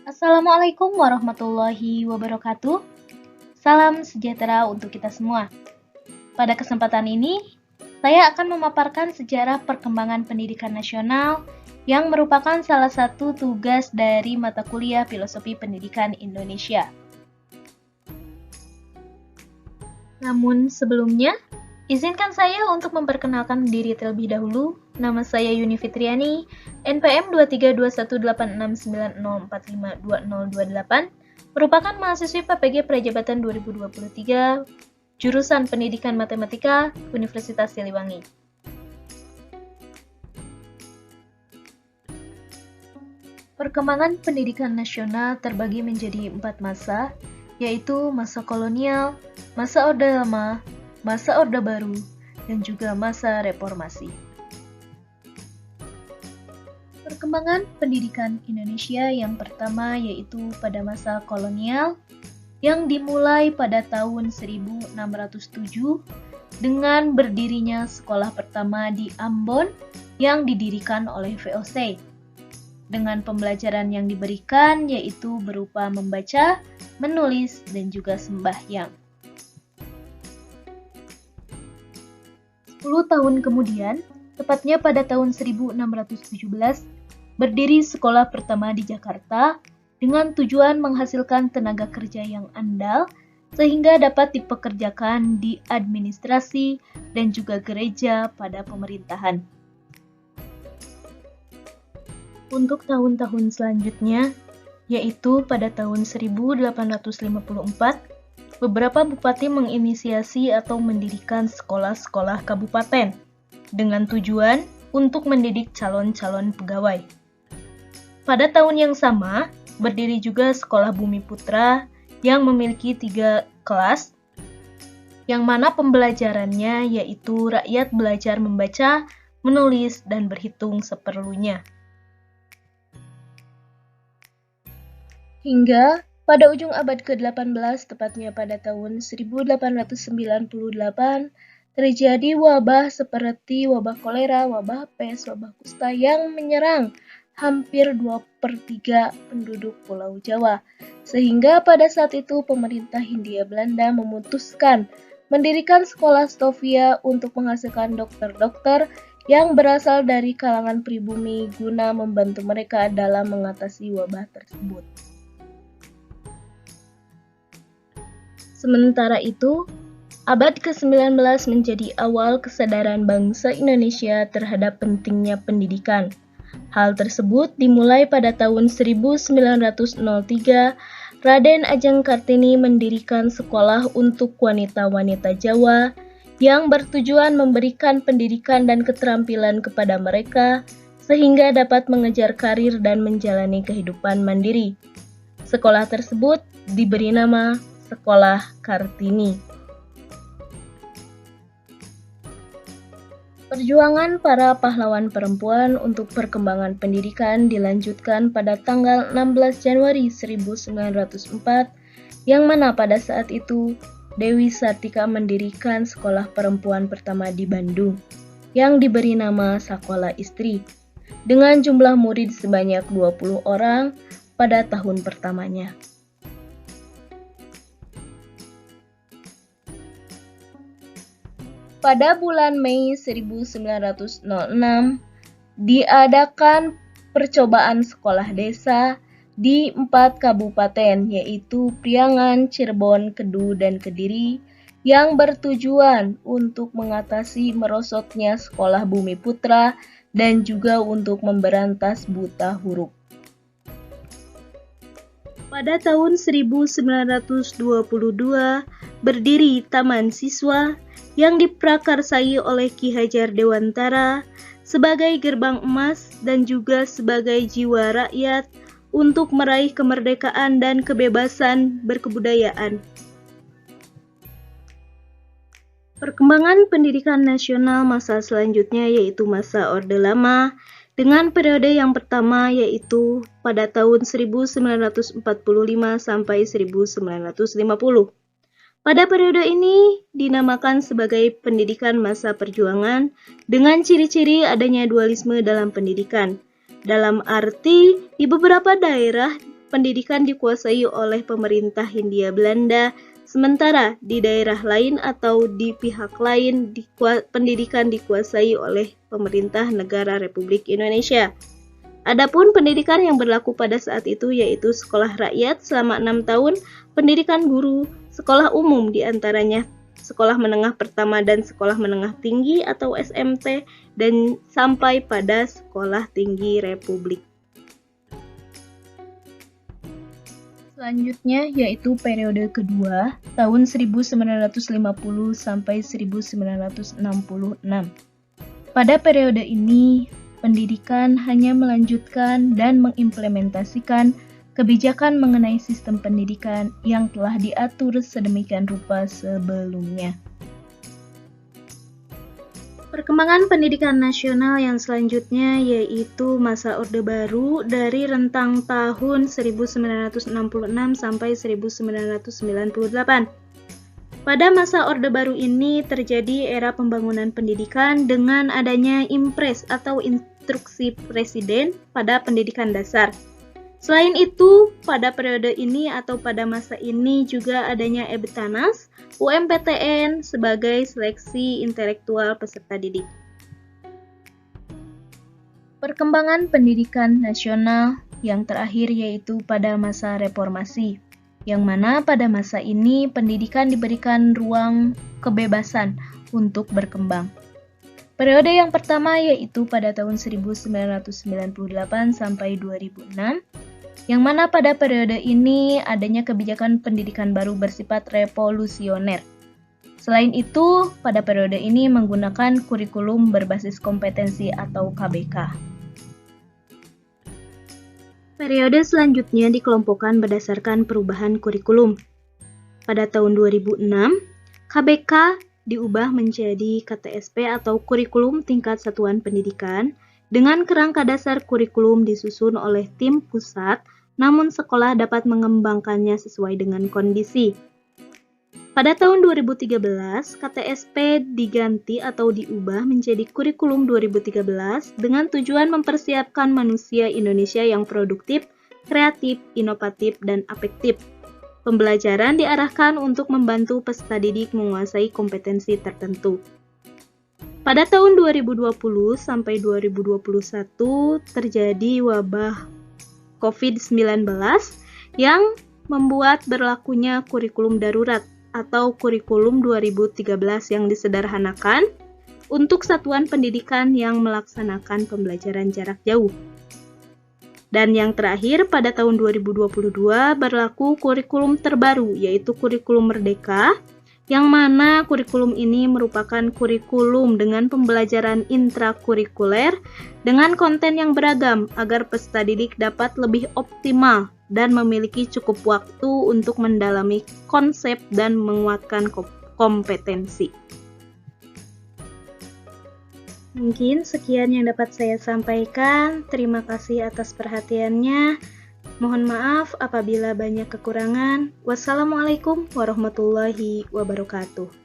Assalamualaikum warahmatullahi wabarakatuh. Salam sejahtera untuk kita semua. Pada kesempatan ini, saya akan memaparkan sejarah perkembangan pendidikan nasional yang merupakan salah satu tugas dari mata kuliah Filosofi Pendidikan Indonesia. Namun sebelumnya, izinkan saya untuk memperkenalkan diri terlebih dahulu. Nama saya Yuni Fitriani, NPM 23218690452028, merupakan mahasiswi PPG Prajabatan 2023, jurusan Pendidikan Matematika, Universitas Siliwangi. Perkembangan pendidikan nasional terbagi menjadi 4 masa, yaitu masa kolonial, masa Orde Lama, masa Orde Baru, dan juga masa reformasi. Perkembangan pendidikan Indonesia yang pertama yaitu pada masa kolonial yang dimulai pada tahun 1607 dengan berdirinya sekolah pertama di Ambon yang didirikan oleh VOC. Dengan pembelajaran yang diberikan yaitu berupa membaca, menulis, dan juga sembahyang. 10 tahun kemudian, tepatnya pada tahun 1617, berdiri sekolah pertama di Jakarta dengan tujuan menghasilkan tenaga kerja yang andal sehingga dapat dipekerjakan di administrasi dan juga gereja pada pemerintahan. Untuk tahun-tahun selanjutnya, yaitu pada tahun 1854, beberapa bupati menginisiasi atau mendirikan sekolah-sekolah kabupaten dengan tujuan untuk mendidik calon-calon pegawai. Pada tahun yang sama, berdiri juga Sekolah Bumi Putra yang memiliki 3 kelas, yang mana pembelajarannya yaitu rakyat belajar membaca, menulis, dan berhitung seperlunya. Hingga pada ujung abad ke-18, tepatnya pada tahun 1898, terjadi wabah seperti wabah kolera, wabah pes, wabah kusta yang menyerang hampir 2/3 penduduk Pulau Jawa. Sehingga pada saat itu pemerintah Hindia Belanda memutuskan mendirikan sekolah Stovia untuk menghasilkan dokter-dokter yang berasal dari kalangan pribumi guna membantu mereka dalam mengatasi wabah tersebut. Sementara itu, abad ke-19 menjadi awal kesadaran bangsa Indonesia terhadap pentingnya pendidikan. Hal tersebut dimulai pada tahun 1903, Raden Ajeng Kartini mendirikan sekolah untuk wanita-wanita Jawa yang bertujuan memberikan pendidikan dan keterampilan kepada mereka sehingga dapat mengejar karir dan menjalani kehidupan mandiri. Sekolah tersebut diberi nama Sekolah Kartini. Perjuangan para pahlawan perempuan untuk perkembangan pendidikan dilanjutkan pada tanggal 16 Januari 1904, yang mana pada saat itu Dewi Sartika mendirikan sekolah perempuan pertama di Bandung, yang diberi nama Sekolah Istri, dengan jumlah murid sebanyak 20 orang pada tahun pertamanya. Pada bulan Mei 1906, diadakan percobaan sekolah desa di 4 kabupaten, yaitu Priangan, Cirebon, Kedu, dan Kediri, yang bertujuan untuk mengatasi merosotnya sekolah Bumi Putra dan juga untuk memberantas buta huruf. Pada tahun 1922, berdiri Taman Siswa yang diprakarsai oleh Ki Hajar Dewantara sebagai gerbang emas dan juga sebagai jiwa rakyat untuk meraih kemerdekaan dan kebebasan berkebudayaan. Perkembangan pendidikan nasional masa selanjutnya yaitu masa Orde Lama, dengan periode yang pertama yaitu pada tahun 1945 sampai 1950. Pada periode ini dinamakan sebagai pendidikan masa perjuangan dengan ciri-ciri adanya dualisme dalam pendidikan. Dalam arti, di beberapa daerah pendidikan dikuasai oleh pemerintah Hindia Belanda, sementara di daerah lain atau di pihak lain pendidikan dikuasai oleh pemerintah negara Republik Indonesia. Adapun pendidikan yang berlaku pada saat itu yaitu sekolah rakyat selama 6 tahun, pendidikan guru, sekolah umum diantaranya sekolah menengah pertama dan sekolah menengah tinggi atau SMT, dan sampai pada sekolah tinggi Republik. Selanjutnya yaitu periode kedua tahun 1950 sampai 1966. Pada periode ini, pendidikan hanya melanjutkan dan mengimplementasikan kebijakan mengenai sistem pendidikan yang telah diatur sedemikian rupa sebelumnya. Perkembangan pendidikan nasional yang selanjutnya yaitu masa Orde Baru dari rentang tahun 1966 sampai 1998. Pada masa Orde Baru ini terjadi era pembangunan pendidikan dengan adanya Impres atau Instruksi Presiden pada pendidikan dasar. Selain itu, pada periode ini atau pada masa ini juga adanya EBTANAS, UMPTN sebagai seleksi intelektual peserta didik. Perkembangan pendidikan nasional yang terakhir yaitu pada masa reformasi, yang mana pada masa ini pendidikan diberikan ruang kebebasan untuk berkembang. Periode yang pertama yaitu pada tahun 1998 sampai 2006, yang mana pada periode ini adanya kebijakan pendidikan baru bersifat revolusioner. Selain itu, pada periode ini menggunakan kurikulum berbasis kompetensi atau KBK. Periode selanjutnya dikelompokkan berdasarkan perubahan kurikulum. Pada tahun 2006, KBK diubah menjadi KTSP atau Kurikulum Tingkat Satuan Pendidikan dengan kerangka dasar kurikulum disusun oleh tim pusat, namun sekolah dapat mengembangkannya sesuai dengan kondisi. Pada tahun 2013, KTSP diganti atau diubah menjadi Kurikulum 2013 dengan tujuan mempersiapkan manusia Indonesia yang produktif, kreatif, inovatif, dan afektif. Pembelajaran diarahkan untuk membantu peserta didik menguasai kompetensi tertentu. Pada tahun 2020 sampai 2021 terjadi wabah COVID-19 yang membuat berlakunya kurikulum darurat atau kurikulum 2013 yang disederhanakan untuk satuan pendidikan yang melaksanakan pembelajaran jarak jauh. Dan yang terakhir, pada tahun 2022 berlaku kurikulum terbaru, yaitu kurikulum Merdeka, yang mana kurikulum ini merupakan kurikulum dengan pembelajaran intrakurikuler dengan konten yang beragam agar peserta didik dapat lebih optimal dan memiliki cukup waktu untuk mendalami konsep dan menguatkan kompetensi. Mungkin sekian yang dapat saya sampaikan. Terima kasih atas perhatiannya. Mohon maaf apabila banyak kekurangan. Wassalamualaikum warahmatullahi wabarakatuh.